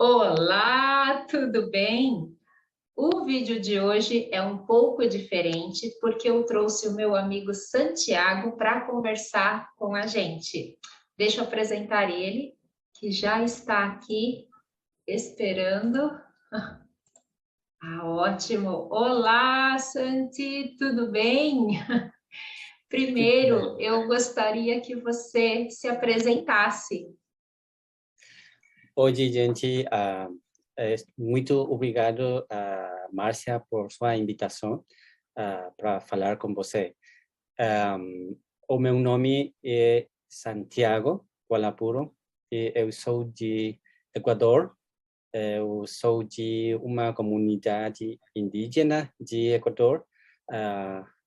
Olá, tudo bem? O vídeo de hoje é um pouco diferente porque eu trouxe o meu amigo Santiago para conversar com a gente. Deixa eu apresentar ele, que já está aqui esperando. Ótimo! Olá, Santi, tudo bem? Tudo bem. Primeiro, eu gostaria que você se apresentasse. Hoje, gente, muito obrigado, Márcia, por sua invitação para falar com você. O meu nome é Santiago Gualapuro e eu sou de Equador. Eu sou de uma comunidade indígena de Equador.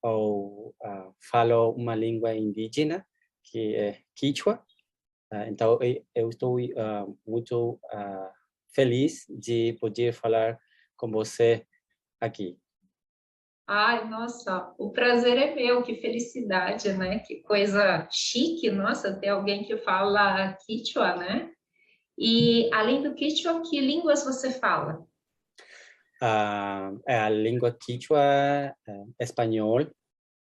Eu falo uma língua indígena que é Quichua. Então, eu estou muito feliz de poder falar com você aqui. Ai, nossa, o prazer é meu, que felicidade, né? Que coisa chique, nossa, ter alguém que fala Quechua, né? E além do Quechua, que línguas você fala? A língua quichua, espanhol,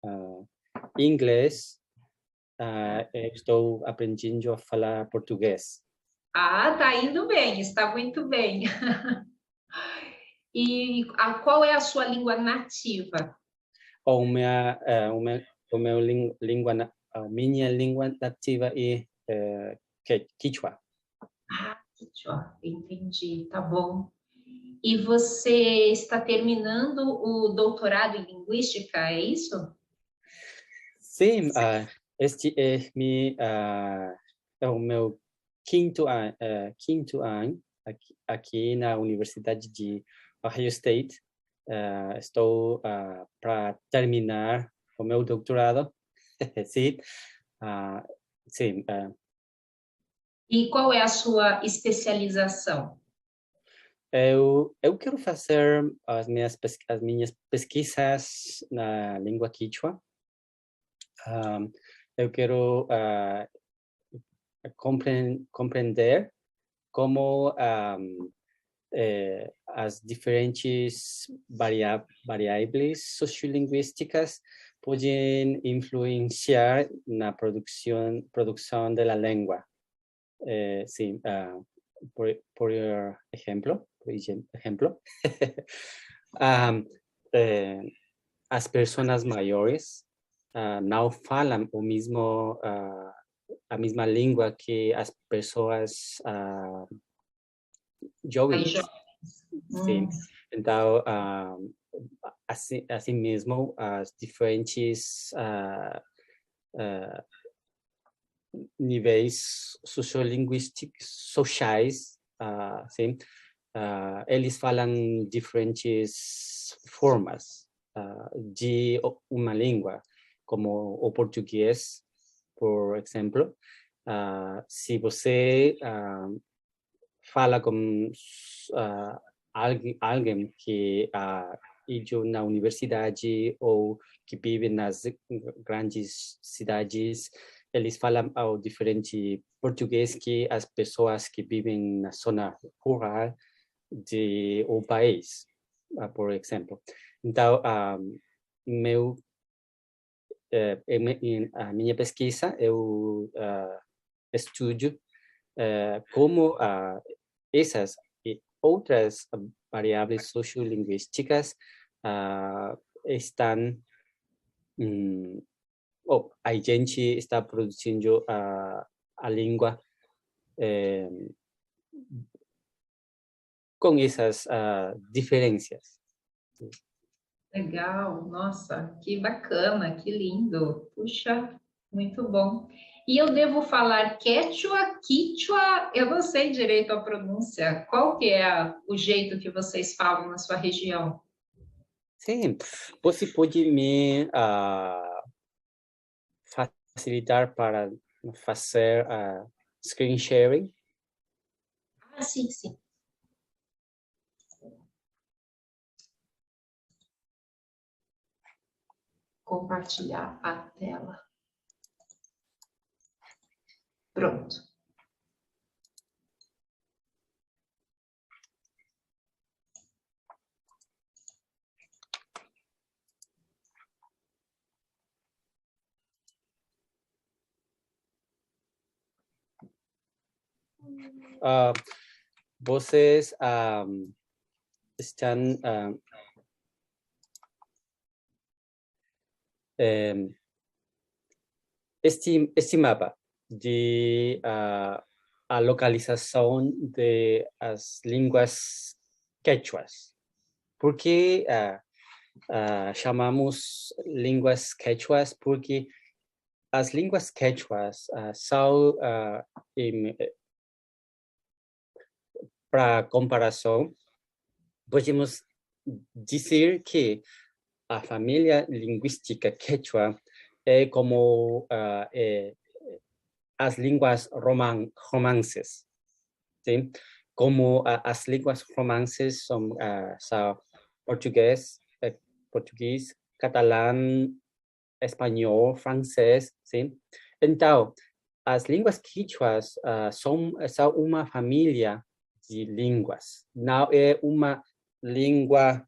ah, inglês, eu estou aprendendo a falar português. Ah, tá indo bem, está muito bem. E qual é a sua língua nativa? A minha língua nativa é quichua. Ah, Quechua, entendi, tá bom. E você está terminando o doutorado em linguística, é isso? Sim, este é o meu quinto ano aqui na Universidade de Ohio State. Estou para terminar o meu doutorado. Sim, ah, sim. E qual é a sua especialização? Eu quero fazer as minhas pesquisas na língua quichua. Ah, eu quero compreender como as diferentes variáveis sociolinguísticas podem influenciar na produção da língua. Sim, por exemplo, um, eh, as pessoas maiores não falam a mesma língua que as pessoas Aí, jovens. jovens. Sim. Então, assim mesmo, as diferentes níveis sociolinguísticos, sociais, sim, eles falam diferentes formas de uma língua, como o português, por exemplo. Se você fala com alguém que ido na universidade ou que vive nas grandes cidades, eles falam ao diferente português que as pessoas que vivem na zona rural de o país, por exemplo. Então, meu a minha pesquisa eu estudo como essas e outras variáveis sociolinguísticas estão a gente está produzindo a língua eh, com essas diferenças. Legal, nossa, que bacana, que lindo. Puxa, muito bom. E eu devo falar Quechua, Quichua, eu não sei direito a pronúncia. Qual que é o jeito que vocês falam na sua região? Sim, você pode me facilitar para fazer screen sharing? Ah, sim, sim. Compartilhar a tela. Pronto. vocês estão este mapa de a localização das línguas quechuas. Por que chamamos línguas quechuas? Porque as línguas quechuas são, para comparação, podemos dizer que a família linguística quechua é como as línguas romances, sim? Como as línguas romances são português, catalão, espanhol, francês, sim? Então, as línguas quichuas são uma família de línguas, não é uma língua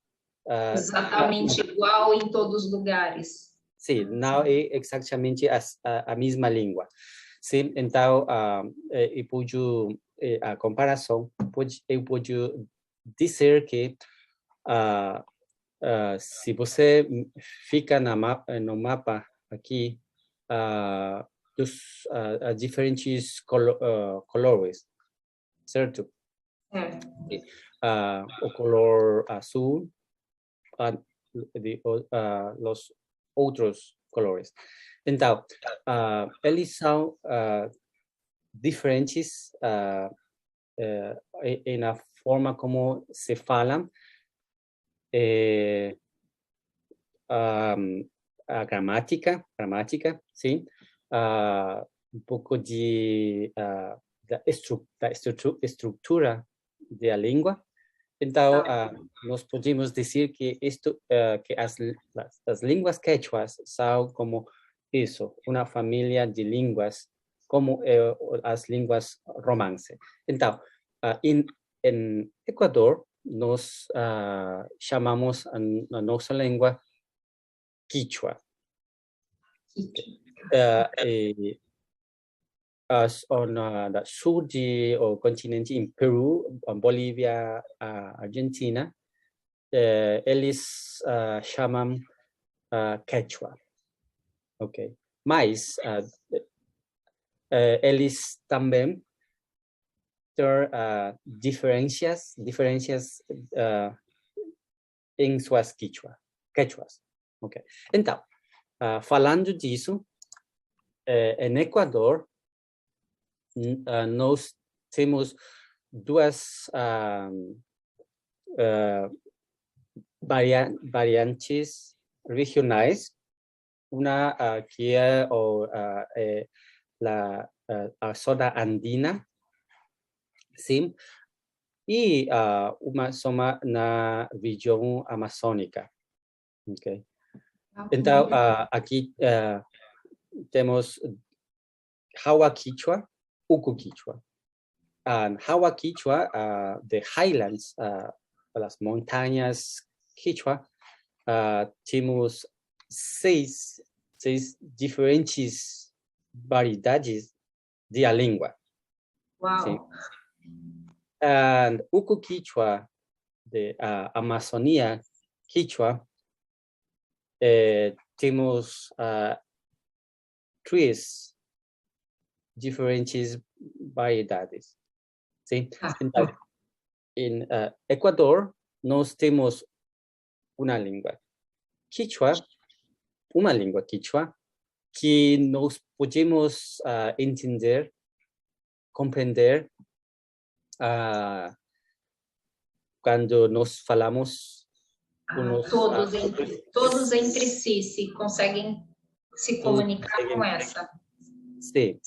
exatamente igual em todos os lugares. Sim, não é exatamente a mesma língua. Sim, então, eu pude, a comparação, eu pude dizer que se você fica no mapa aqui, dos diferentes colores, certo? O color azul, los outros colores. Então, eles são diferentes na forma como se falam, a gramática, sim, pouco da estrutura da língua. Então, nós podemos dizer que que as línguas quechuas são como isso, uma família de línguas, como as línguas romance. Então, em Equador, nós chamamos a nossa língua quichua. No sur do continente, em Peru, Bolívia, Argentina, eles chamam quechua. Ok. Mas eles também têm diferenças em suas quechuas. Ok. Então, falando disso, em Equador, nós temos duas variantes regionais, uma que é a zona andina, sim, e uma soma na região amazônica. Okay. Então, aqui temos Jawa Quichua, Uku Quichua. Jawa Quichua, the highlands, las montañas Quichua, temos seis diferentes variedades de a língua. Wow. And Uku Quichua, de Amazônia Quichua, temos três diferentes variedades. Sim? Então, em Equador, nós temos uma língua quichua, que nós podemos entender, compreender quando nós falamos todos entre si se conseguem se comunicar com essa. Sim,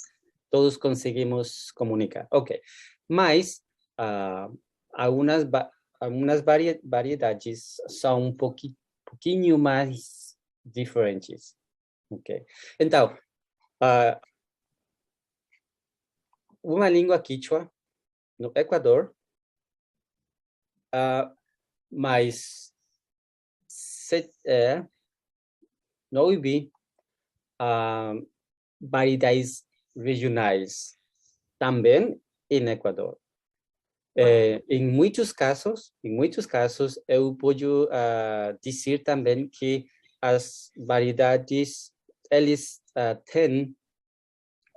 todos conseguimos comunicar. Ok, mas algumas variedades são um pouquinho mais diferentes. Ok, então, uma língua quichua no Equador, mas 9 variedades regionais também em Equador. Em muitos casos, eu posso dizer também que as variedades, eles têm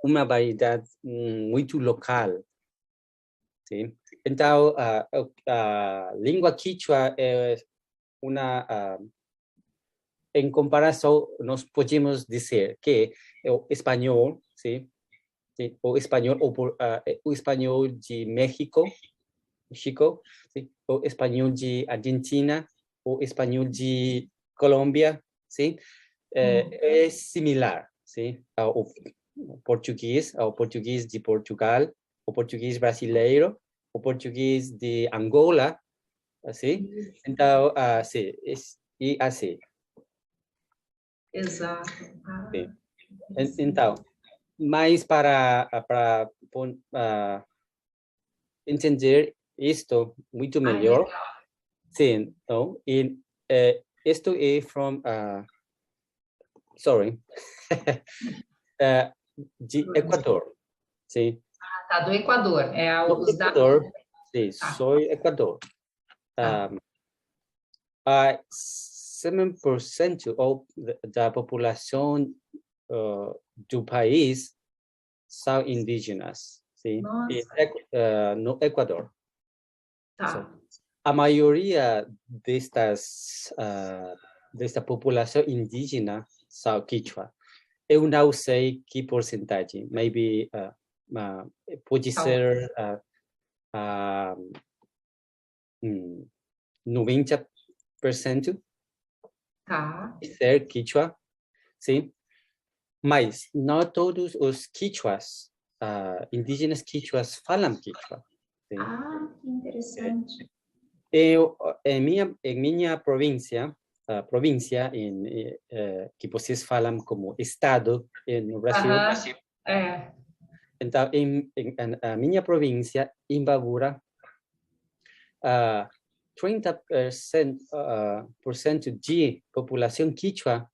uma variedade muito local. Sim? Então, a língua quichua é uma... em comparação, nós podemos dizer que o espanhol, sim? Sim, o espanhol de México, Chico, sim? O espanhol de Argentina, o espanhol de Colômbia, sim? É similar, sim? Ao português de Portugal, o português brasileiro, o português de Angola, assim? Então, sim, e assim. Exato. Sim. Então, mas para entender isto muito melhor, sim, então, isto é from, sorry, de Equador, sim. Tá, do Equador. Do Os dados. Equador, sim, Tá. sou Equador. Tá. 7% da população do país são indígenas, sim, no Equador. Tá. So, a maioria desta população indígena são quichua. Eu não sei que porcentagem, maybe pode ser 90% Tá. ser quichua, sim. Mas não todos os quichuas, indígenas quichuas, falam quichua. Sim. Que interessante. Eu, em minha província, que vocês falam como estado no Brasil, então, a minha província, Imbabura, 30% de população quichua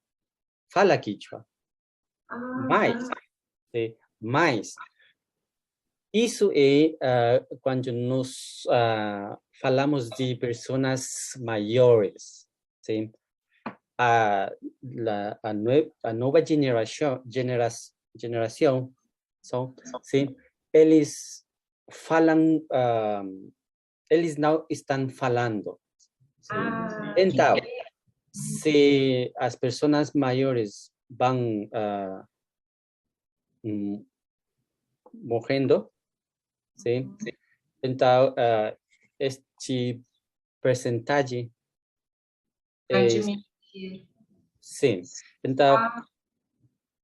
fala quichua. Mas isso é quando nós falamos de pessoas maiores, sim? A nova geração, sim? Eles falam, eles não estão falando. Então, se as pessoas maiores vão morrendo, sim? Então, este percentagem sim. Então,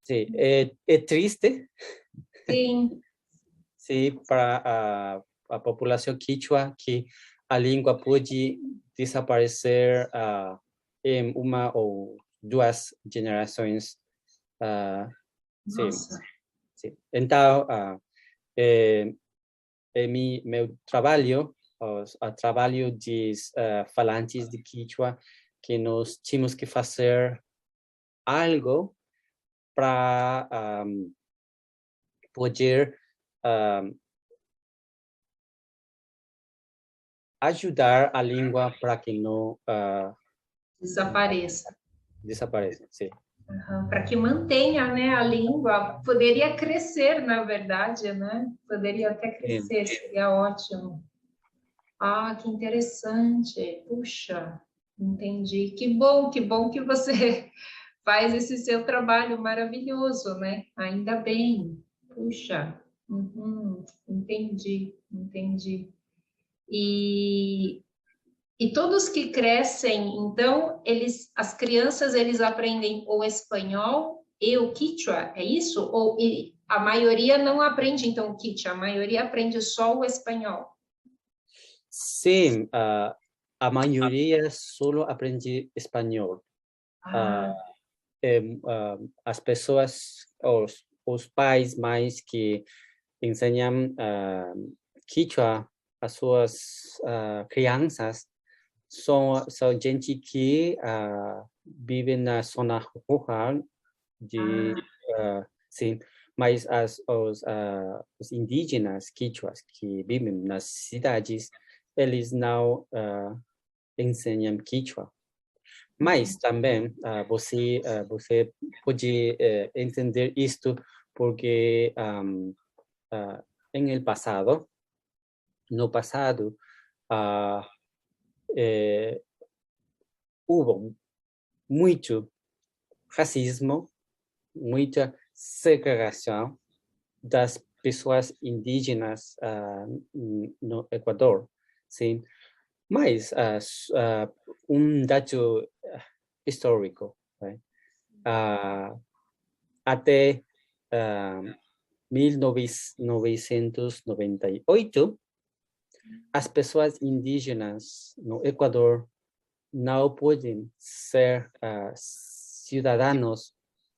sim, é triste. Sim. Sim, para a população quichua que a língua pode desaparecer em uma ou duas gerações. Sim, sim. Então, meu trabalho, o trabalho dos falantes de quichua, que nós tínhamos que fazer algo para poder ajudar a língua para que não Desapareça. Desapareça, sim. Para que mantenha, né, a língua. Poderia crescer, na verdade, né? Poderia até crescer, seria ótimo. Que interessante. Puxa, entendi. Que bom que você faz esse seu trabalho maravilhoso, né? Ainda bem. Puxa, entendi. E todos que crescem, então, as crianças, eles aprendem o espanhol e o quichua, é isso? Ou a maioria não aprende, então, o quichua, a maioria aprende só o espanhol? Sim, a maioria só aprende espanhol. As pessoas, os pais mais que ensinam quichua às suas crianças são gente que vive na zona rural sim, mas os indígenas quichuas que vivem nas cidades, eles não ensinam quichua. Mas também você pode entender isto porque no passado, houve muito racismo, muita segregação das pessoas indígenas no Equador, sim. Mas dado histórico, right? Até 1998, as pessoas indígenas no Equador não podem ser cidadãos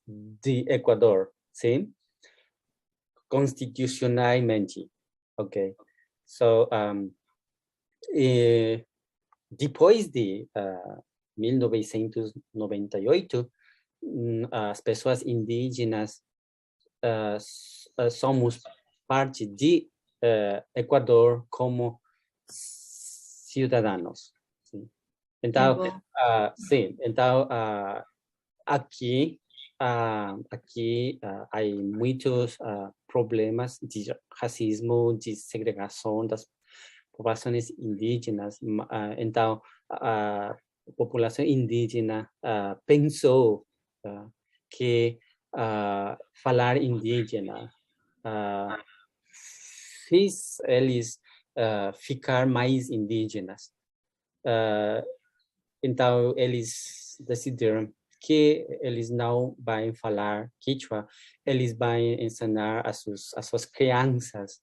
de Equador, sim? Constitucionalmente, ok? So, depois de 1998, as pessoas indígenas somos parte de Equador como cidadãos. Sim. Então, sim, então aqui há muitos problemas de racismo, de segregação das populações indígenas. Então, a população indígena pensou que falar indígena fez eles ficar mais indígenas. Então, eles decidiram que eles não vão falar quichua, eles vão ensinar às suas crianças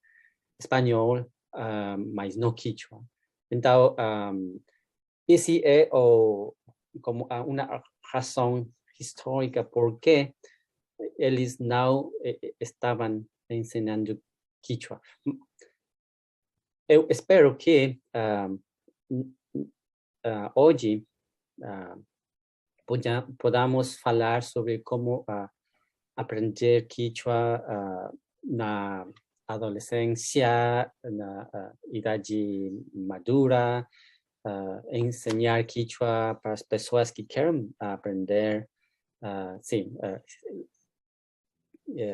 espanhol, mas não quichua. Então, esse é como uma razão histórica porque eles não estavam ensinando quichua. Eu espero que hoje podamos falar sobre como aprender quichua na adolescência, na idade madura, ensinar quichua para as pessoas que querem aprender, sim,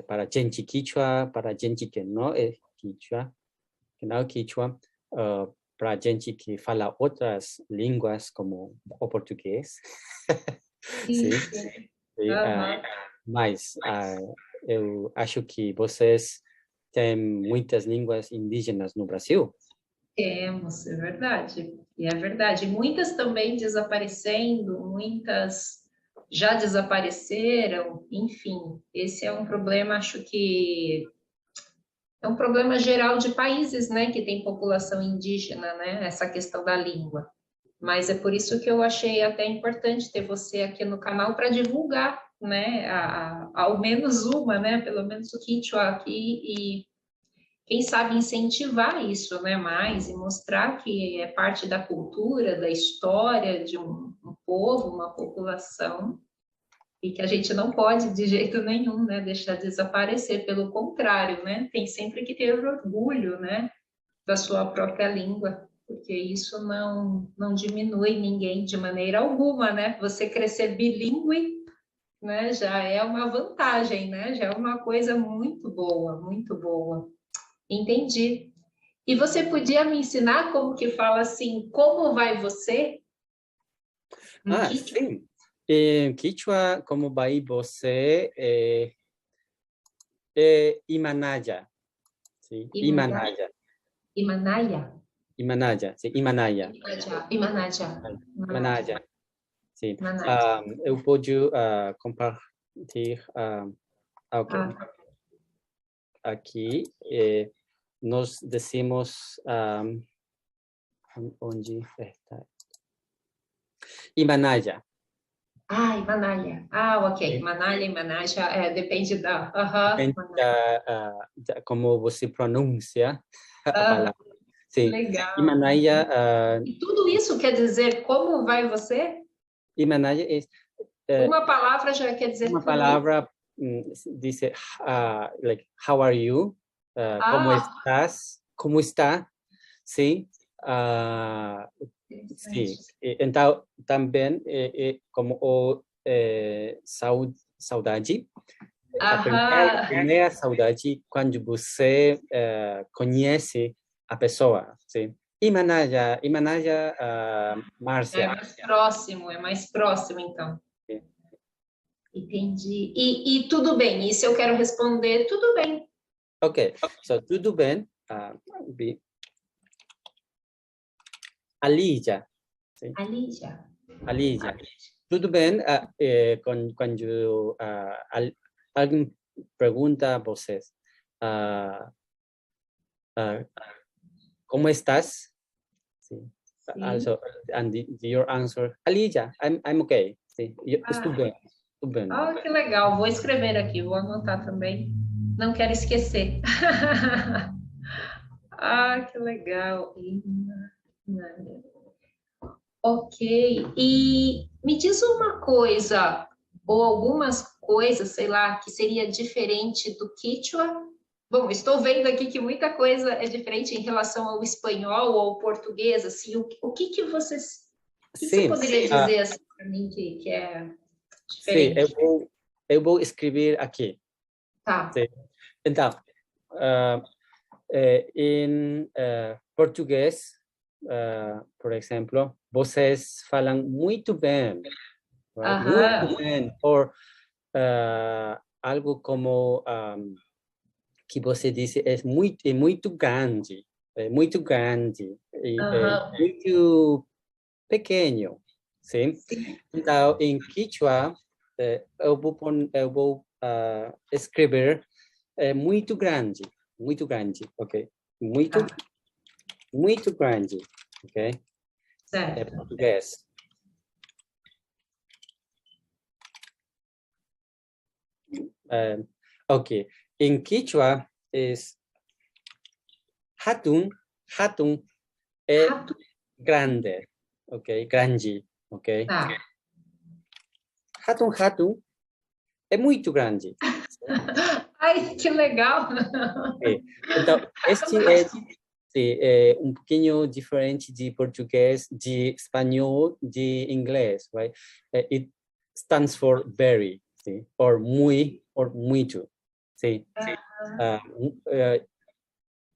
para gente quichua, para gente que não é quichua, para gente que fala outras línguas como o português. Sim. Mas eu acho que vocês têm muitas línguas indígenas no Brasil. Temos, é verdade. E é verdade. Muitas também desaparecendo, muitas já desapareceram, enfim. Esse é um problema, acho que é um problema geral de países, né, que tem população indígena, né, essa questão da língua. Mas é por isso que eu achei até importante ter você aqui no canal para divulgar, né, ao menos uma, né, pelo menos o Quechua aqui e quem sabe incentivar isso, né, mais e mostrar que é parte da cultura, da história de um povo, uma população e que a gente não pode de jeito nenhum, né, deixar desaparecer, pelo contrário, né, tem sempre que ter orgulho, né, da sua própria língua, porque isso não diminui ninguém de maneira alguma, né, você crescer bilíngue, né, já é uma vantagem, né, já é uma coisa muito boa, muito boa. Entendi. E você podia me ensinar como que fala assim, como vai você? Sim. Em Quechua, como vai você? Imanaya. Sim. Imanaya. Imanaya. Imanaya. Sim. Imanaya. Imanaya. Imanaya. Sim. Imanaya. Eu posso compartilhar aqui. Nós decimos onde está? Imanaya. Imanaya. Ok. Imanaya, Imanaya, depende da... Depende da como você pronuncia a palavra. Sim. Legal. Imanaya. E tudo isso quer dizer como vai você? Imanaya é Uma palavra já quer dizer uma tudo palavra dice, like, how are you? ¿Cómo estás? ¿Cómo está? Sí. Sí. Então, também, como o saudade. A primeira saudade quando você conhece a pessoa, sim. E Manaja, Márcia. É mais próximo, então. Sim. Entendi. E tudo bem, isso eu quero responder, tudo bem. Ok, so tudo bem. Alija. Sim. Alija. Tudo bem quando alguém pergunta a vocês, ¿cómo estás? Sí. Also, and your answer, Alija, I'm okay. Sí. Estou bem. Que legal. Vou escrever aqui, vou anotar também. Não quero esquecer. Que legal. Ok. E me diz uma coisa, ou algumas coisas, sei lá, que seria diferente do Quechua. Bom, estou vendo aqui que muita coisa é diferente em relação ao espanhol ou ao português, assim, o que vocês... O que você poderia dizer assim, para mim que é diferente? Sim, eu vou escrever aqui. Tá. Sim. Então, em português, por exemplo, vocês falam muito bem. Right? Muito bem. Ou algo como que você disse é muito grande. É muito grande. Muito pequeno. Sim? Então, em Quechua, eu vou escrever muito grande, ok? Muito grande, ok? Certo. É português. Ok. Em Quechua, é hatun é grande, ok? Grande, ok? Tá. Hatun é muito grande. Ai, que legal! Então, este é pouquinho diferente de português, de espanhol, de inglês, right? It stands for very, sim? Or muy, or muito, sim?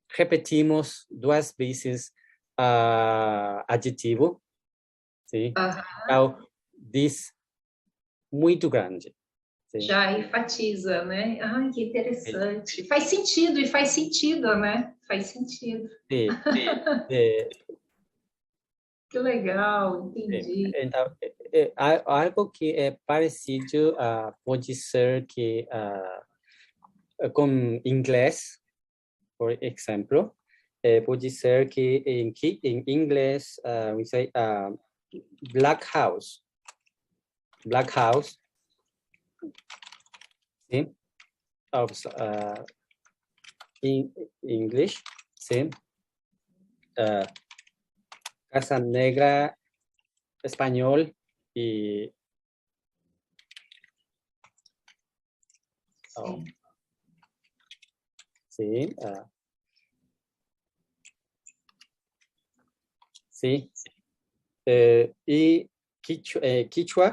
Repetimos duas vezes adjetivo, sim? Então, diz muito grande. Sim. Já enfatiza, né? Ai, que interessante. Faz sentido, né? Faz sentido. Sim. Que legal, entendi. Então, algo que é parecido pode ser que com inglês, por exemplo, pode ser que em inglês we say black house, sim? In English, sim? Casa negra, español y sí, sí. Y Quichua,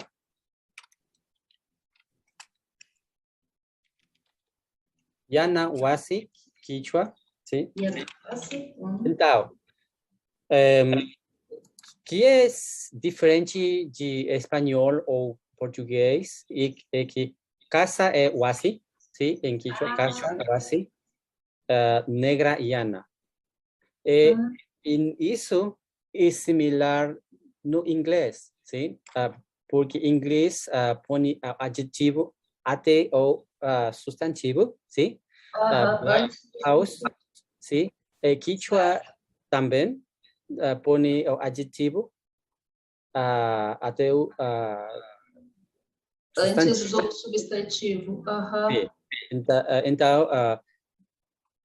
Yana Wasi, Quichua, sí. Então, que é diferente de espanhol ou português é que casa é wasi, sim, em Quichua, casa wasi, negra yana. E isso é similar no inglês, sim, porque em inglês põe adjetivo até o substantivo, sim, house, sim, Quichua também põe o adjetivo até o antes do substantivo. Então,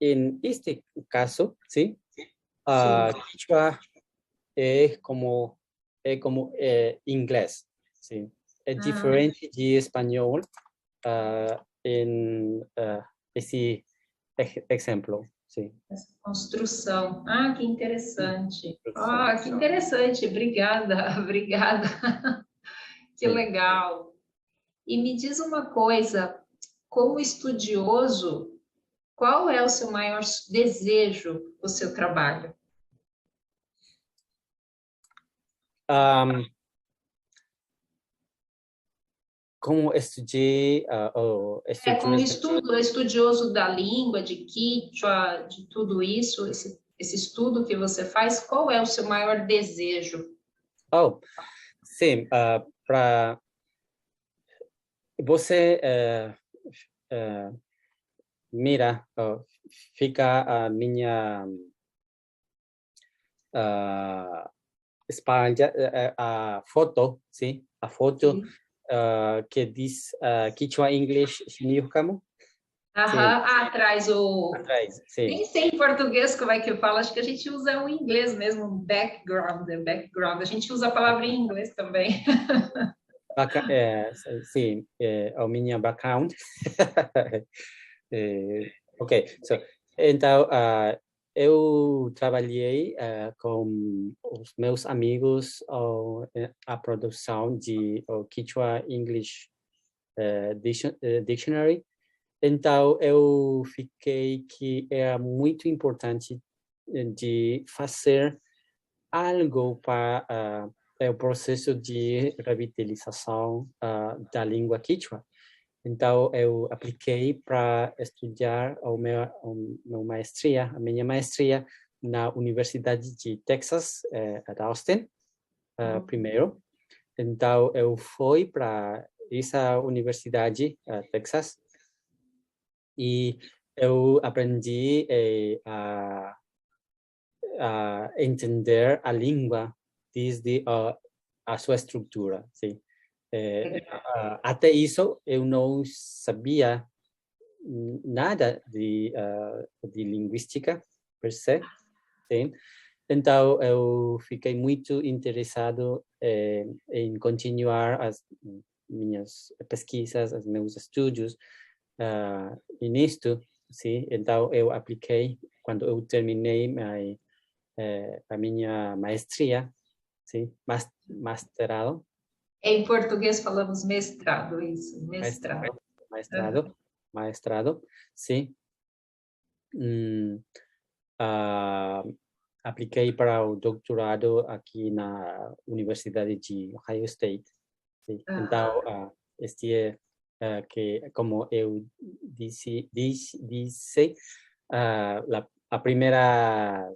em este caso, sim, Quechua é como inglês, sim, é diferente de espanhol, em esse exemplo, sim. Essa construção. Ah, que interessante. Ah, que interessante. Obrigada, obrigada. Que Sim. legal. E me diz uma coisa, como estudioso, qual é o seu maior desejo do seu trabalho? Um, como estudei, Como estudioso da língua, de Quechua, de tudo isso, esse estudo que você faz, qual é o seu maior desejo? oh, sim, para você mira, fica a minha espalha a foto, sim, a foto que diz Quechua English Shinjukamu. Aham, atrás o. Atrás, sim. Nem sei em português como é que eu falo, acho que a gente usa o inglês mesmo, background, background. A gente usa a palavra em inglês também. Sim, a minha background. Ok, então, eu trabalhei com os meus amigos a produção de Quechua English Dictionary. Então, eu fiquei que era muito importante de fazer algo para o processo de revitalização da língua Quechua. Então, eu apliquei para estudar a minha maestria na Universidade de Texas, Austin, primeiro. Então, eu fui para essa universidade, Texas, e eu aprendi a entender a língua desde a sua estrutura, sim. Até isso, eu não sabia nada de linguística, per se, sim. Então, eu fiquei muito interessado em continuar as minhas pesquisas, os meus estudos nisto, sim. Então, eu apliquei, quando eu terminei a minha maestria, sim, masterado. Em português falamos mestrado, isso, mestrado. Maestrado, maestrado, sim. Apliquei para o doutorado aqui na Universidade de Ohio State. Sim. Então, este é que, como eu disse a primeira,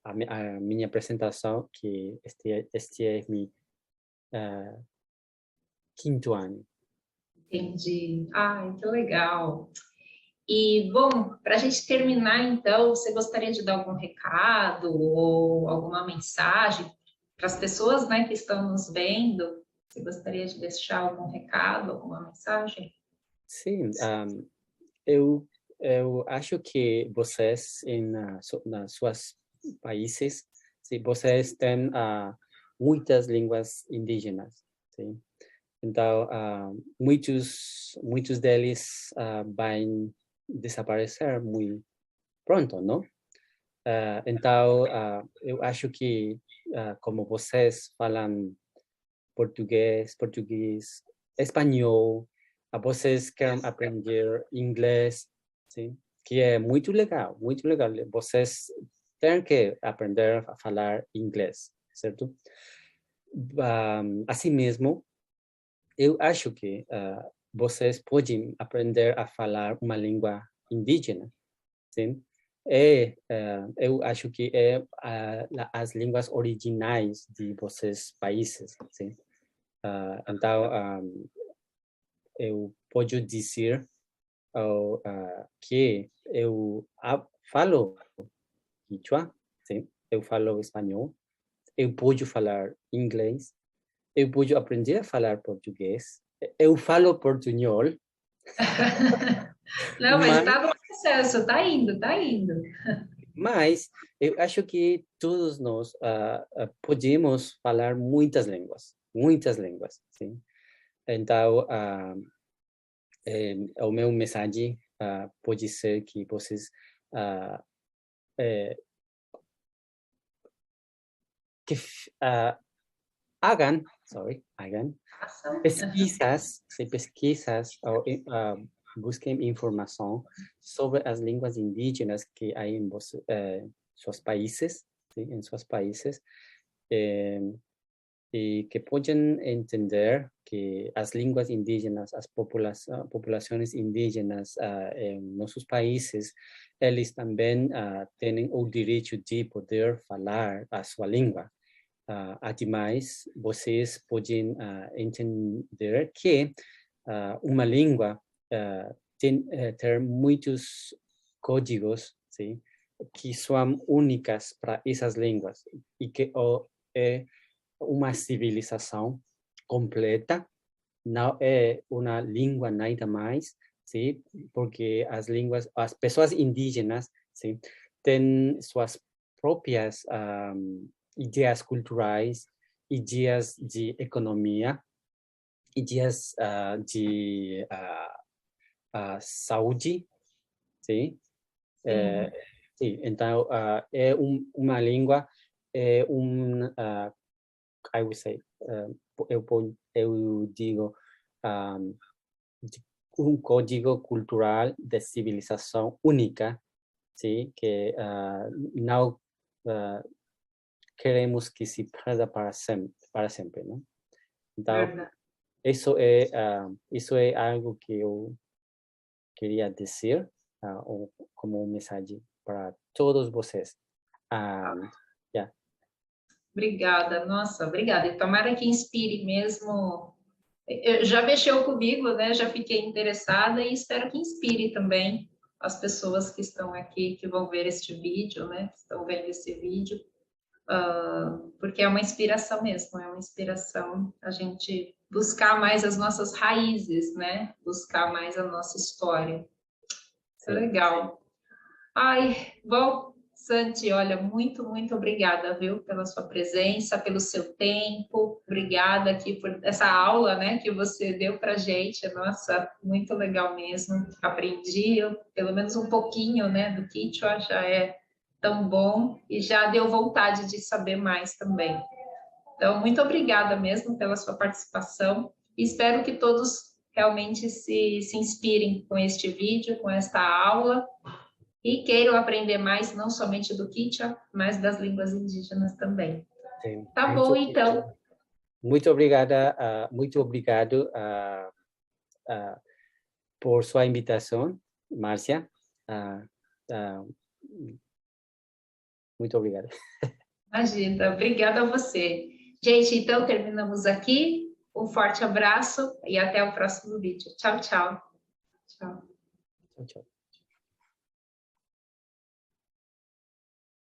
a minha apresentação, que este é meu quinto ano. Entendi. Ai, que legal. E, bom, para a gente terminar, então, você gostaria de dar algum recado ou alguma mensagem para as pessoas, né, que estão nos vendo? Você gostaria de deixar algum recado, alguma mensagem? Sim, eu acho que vocês, nas suas países, se vocês têm muitas línguas indígenas, sim? Então, muitos deles vão desaparecer muito pronto, não? Então, eu acho que, como vocês falam português, espanhol, vocês querem aprender inglês, sim? Que é muito legal, muito legal. Vocês têm que aprender a falar inglês, certo? Assim mesmo, eu acho que vocês podem aprender a falar uma língua indígena, sim? Eu acho que é as línguas originais de vocês países, sim? Então, eu posso dizer que eu falo Quechua, sim? Eu falo espanhol, eu posso falar inglês, eu posso aprender a falar português, eu falo portunhol. Não, mas está no processo, está indo, está indo. Mas eu acho que todos nós podemos falar muitas línguas, sim. Então, o meu mensagem pode ser que vocês hagan pesquisas ou busquem informação sobre as línguas indígenas que há em seus países, ¿sí? Em seus países, e que podem entender que as línguas indígenas, as populações indígenas em nossos países, eles também têm o direito de poder falar a sua língua. Ademais, vocês podem entender que uma língua tem muitos códigos, ¿sí? Que são únicas para essas línguas e que é uma civilização completa, não é uma língua nada mais, ¿sí? Porque as pessoas indígenas, ¿sí? Têm suas próprias ideias culturais, ideias de economia, ideias de saúde, ¿sí? Sim, então é uma língua, é I would say, eu digo, código cultural de civilização única, ¿sí? Que não queremos que se perda para sempre, não? Então, isso é algo que eu queria dizer como mensagem para todos vocês. Obrigada, nossa, obrigada. E tomara que inspire mesmo. Já mexeu comigo, né? Já fiquei interessada e espero que inspire também as pessoas que estão aqui, que vão ver este vídeo, né? Que estão vendo esse vídeo, porque é uma inspiração mesmo, é uma inspiração a gente buscar mais as nossas raízes, né? Buscar mais a nossa história. Isso é legal. Ai, bom, Santi, olha, muito, muito obrigada, viu, pela sua presença, pelo seu tempo, obrigada aqui por essa aula, né, que você deu pra gente, nossa, muito legal mesmo, aprendi, pelo menos um pouquinho, né, do Quechua, já é tão bom, e já deu vontade de saber mais também. Então, muito obrigada mesmo pela sua participação, e espero que todos realmente se inspirem com este vídeo, com esta aula, e queiram aprender mais, não somente do Quechua, mas das línguas indígenas também. Sim, tá bom, então. Muito obrigado por sua invitação, Márcia. Muito obrigado. Imagina, obrigada a você. Gente, então terminamos aqui. Um forte abraço e até o próximo vídeo. Tchau, tchau. Tchau. Tchau, tchau.